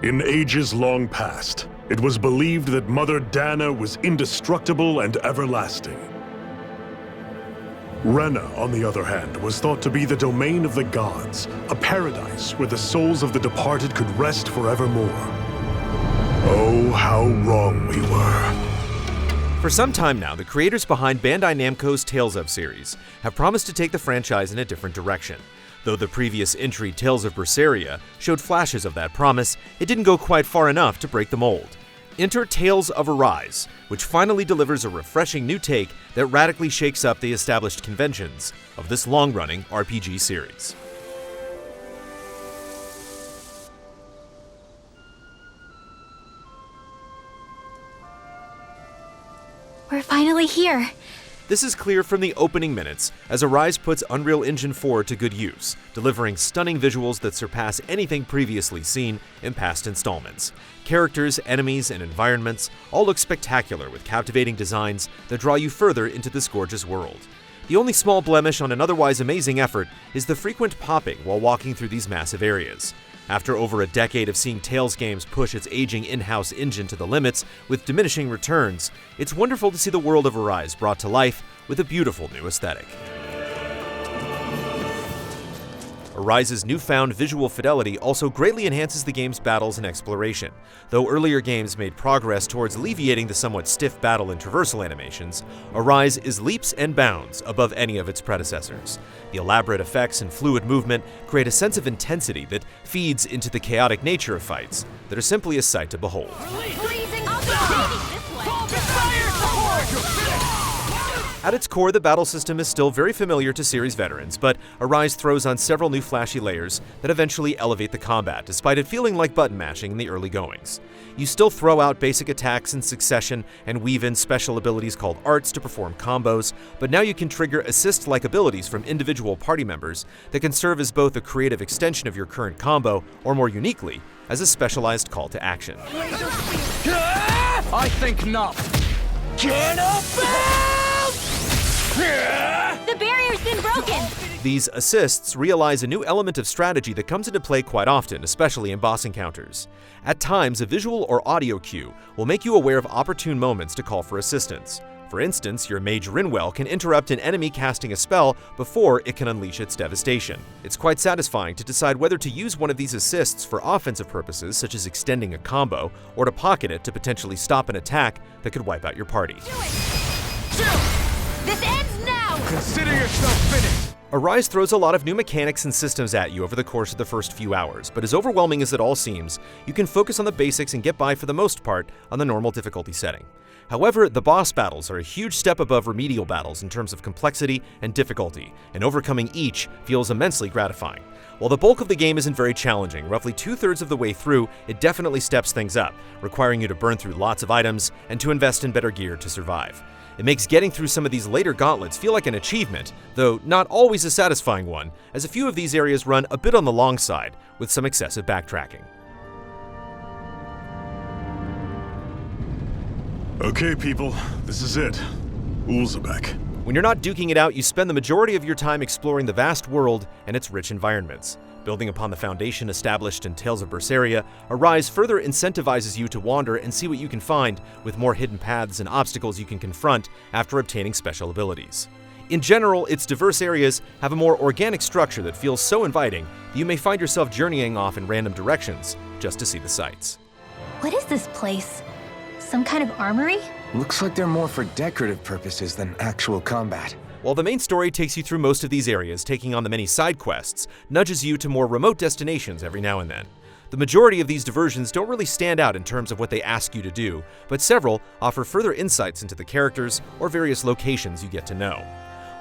In ages long past, it was believed that Mother Dana was indestructible and everlasting. Rena, on the other hand, was thought to be the domain of the gods, a paradise where the souls of the departed could rest forevermore. Oh, how wrong we were. For some time now, the creators behind Bandai Namco's Tales of series have promised to take the franchise in a different direction. Though the previous entry, Tales of Berseria, showed flashes of that promise, it didn't go quite far enough to break the mold. Enter Tales of Arise, which finally delivers a refreshing new take that radically shakes up the established conventions of this long-running RPG series. We're finally here. This is clear from the opening minutes, as Arise puts Unreal Engine 4 to good use, delivering stunning visuals that surpass anything previously seen in past installments. Characters, enemies, and environments all look spectacular with captivating designs that draw you further into this gorgeous world. The only small blemish on an otherwise amazing effort is the frequent popping while walking through these massive areas. After over a decade of seeing Tales games push its aging in-house engine to the limits with diminishing returns, it's wonderful to see the world of Arise brought to life with a beautiful new aesthetic. Arise's newfound visual fidelity also greatly enhances the game's battles and exploration. Though earlier games made progress towards alleviating the somewhat stiff battle and traversal animations, Arise is leaps and bounds above any of its predecessors. The elaborate effects and fluid movement create a sense of intensity that feeds into the chaotic nature of fights that are simply a sight to behold. At its core, the battle system is still very familiar to series veterans, but Arise throws on several new flashy layers that eventually elevate the combat, despite it feeling like button mashing in the early goings. You still throw out basic attacks in succession and weave in special abilities called arts to perform combos, but now you can trigger assist-like abilities from individual party members that can serve as both a creative extension of your current combo, or more uniquely, as a specialized call to action. I think not. Get up! The barrier's been broken! These assists realize a new element of strategy that comes into play quite often, especially in boss encounters. At times, a visual or audio cue will make you aware of opportune moments to call for assistance. For instance, your mage Rinwell can interrupt an enemy casting a spell before it can unleash its devastation. It's quite satisfying to decide whether to use one of these assists for offensive purposes, such as extending a combo, or to pocket it to potentially stop an attack that could wipe out your party. This ends now! Consider yourself finished! Arise throws a lot of new mechanics and systems at you over the course of the first few hours, but as overwhelming as it all seems, you can focus on the basics and get by for the most part on the normal difficulty setting. However, the boss battles are a huge step above remedial battles in terms of complexity and difficulty, and overcoming each feels immensely gratifying. While the bulk of the game isn't very challenging, roughly 2/3 of the way through, it definitely steps things up, requiring you to burn through lots of items and to invest in better gear to survive. It makes getting through some of these later gauntlets feel like an achievement, though not always a satisfying one, as a few of these areas run a bit on the long side, with some excessive backtracking. Okay, people, this is it. Ulzebek. When you're not duking it out, you spend the majority of your time exploring the vast world and its rich environments. Building upon the foundation established in Tales of Berseria, Arise further incentivizes you to wander and see what you can find, with more hidden paths and obstacles you can confront after obtaining special abilities. In general, its diverse areas have a more organic structure that feels so inviting that you may find yourself journeying off in random directions just to see the sights. What is this place? Some kind of armory? Looks like they're more for decorative purposes than actual combat. While the main story takes you through most of these areas, taking on the many side quests nudges you to more remote destinations every now and then. The majority of these diversions don't really stand out in terms of what they ask you to do, but several offer further insights into the characters or various locations you get to know.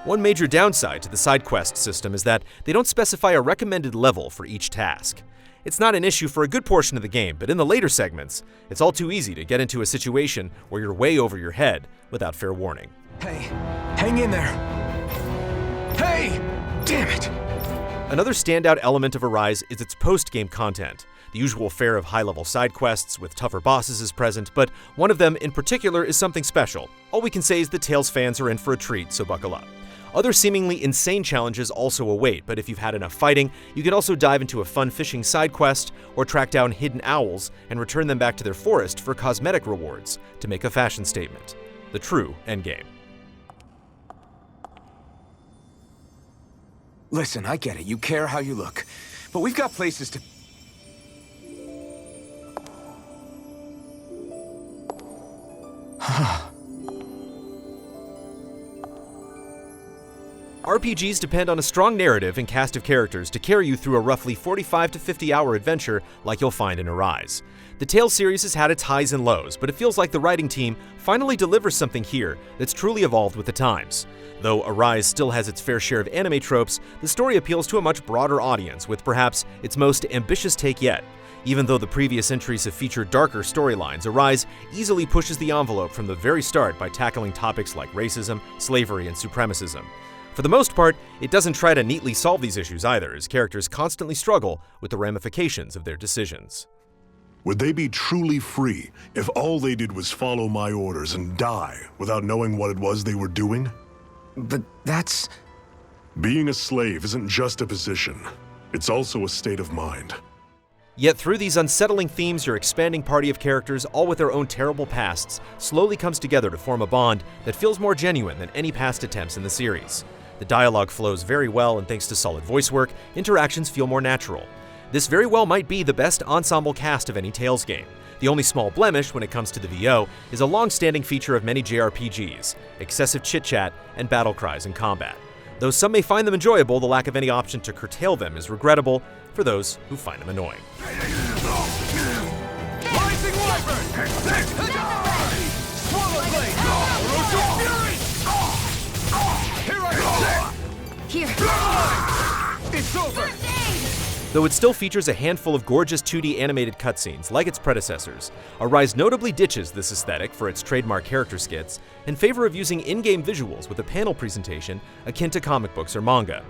One major downside to the side quest system is that they don't specify a recommended level for each task. It's not an issue for a good portion of the game, but in the later segments, it's all too easy to get into a situation where you're way over your head without fair warning. Hey, hang in there. Hey! Damn it! Another standout element of Arise is its post-game content. The usual fare of high-level side quests with tougher bosses is present, but one of them in particular is something special. All we can say is that Tales fans are in for a treat, so buckle up. Other seemingly insane challenges also await, but if you've had enough fighting, you can also dive into a fun fishing side quest or track down hidden owls and return them back to their forest for cosmetic rewards to make a fashion statement. The true endgame. Listen, I get it. You care how you look. But we've got places to... RPGs depend on a strong narrative and cast of characters to carry you through a roughly 45 to 50 hour adventure like you'll find in Arise. The Tales series has had its highs and lows, but it feels like the writing team finally delivers something here that's truly evolved with the times. Though Arise still has its fair share of anime tropes, the story appeals to a much broader audience with perhaps its most ambitious take yet. Even though the previous entries have featured darker storylines, Arise easily pushes the envelope from the very start by tackling topics like racism, slavery, and supremacism. For the most part, it doesn't try to neatly solve these issues either, as characters constantly struggle with the ramifications of their decisions. Would they be truly free if all they did was follow my orders and die without knowing what it was they were doing? But that's... Being a slave isn't just a position. It's also a state of mind. Yet through these unsettling themes, your expanding party of characters, all with their own terrible pasts, slowly comes together to form a bond that feels more genuine than any past attempts in the series. The dialogue flows very well, and thanks to solid voice work, interactions feel more natural. This very well might be the best ensemble cast of any Tales game. The only small blemish when it comes to the VO is a long-standing feature of many JRPGs, excessive chit-chat and battle cries in combat. Though some may find them enjoyable, the lack of any option to curtail them is regrettable for those who find them annoying. Rising Wyvern! Swallow Blade! Fury! Here I go! Here. It's over! Though it still features a handful of gorgeous 2D animated cutscenes like its predecessors, Arise notably ditches this aesthetic for its trademark character skits in favor of using in-game visuals with a panel presentation akin to comic books or manga.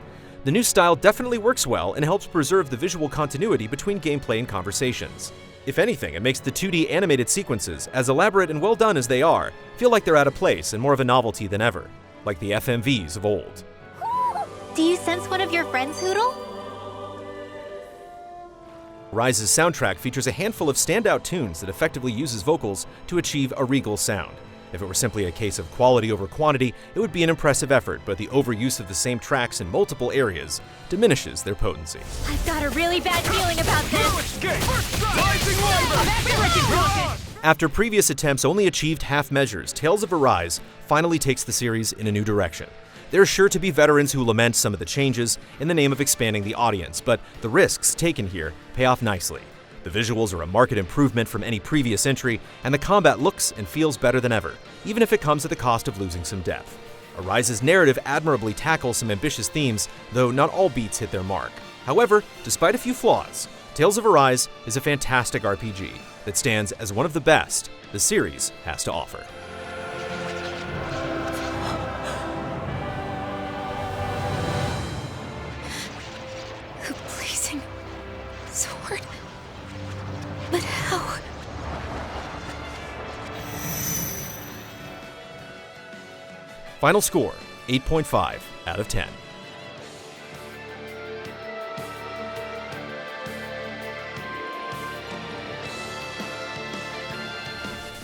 The new style definitely works well and helps preserve the visual continuity between gameplay and conversations. If anything, it makes the 2D animated sequences, as elaborate and well done as they are, feel like they're out of place and more of a novelty than ever, like the FMVs of old. Do you sense one of your friends, Hoodle? Rise's soundtrack features a handful of standout tunes that effectively uses vocals to achieve a regal sound. If it were simply a case of quality over quantity, it would be an impressive effort, but the overuse of the same tracks in multiple areas diminishes their potency. I've got a really bad feeling about this. After previous attempts only achieved half measures, Tales of Arise finally takes the series in a new direction. There are sure to be veterans who lament some of the changes in the name of expanding the audience, but the risks taken here pay off nicely. The visuals are a marked improvement from any previous entry, and the combat looks and feels better than ever, even if it comes at the cost of losing some depth. Arise's narrative admirably tackles some ambitious themes, though not all beats hit their mark. However, despite a few flaws, Tales of Arise is a fantastic RPG that stands as one of the best the series has to offer. A blazing sword? But how? Final score, 8.5 out of 10.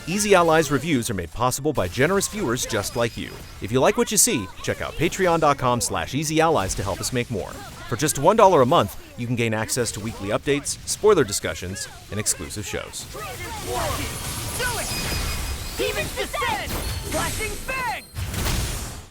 Easy Allies reviews are made possible by generous viewers just like you. If you like what you see, check out patreon.com/easyallies to help us make more. For just $1 a month, you can gain access to weekly updates, spoiler discussions, and exclusive shows. Demons descend! Flashing fist!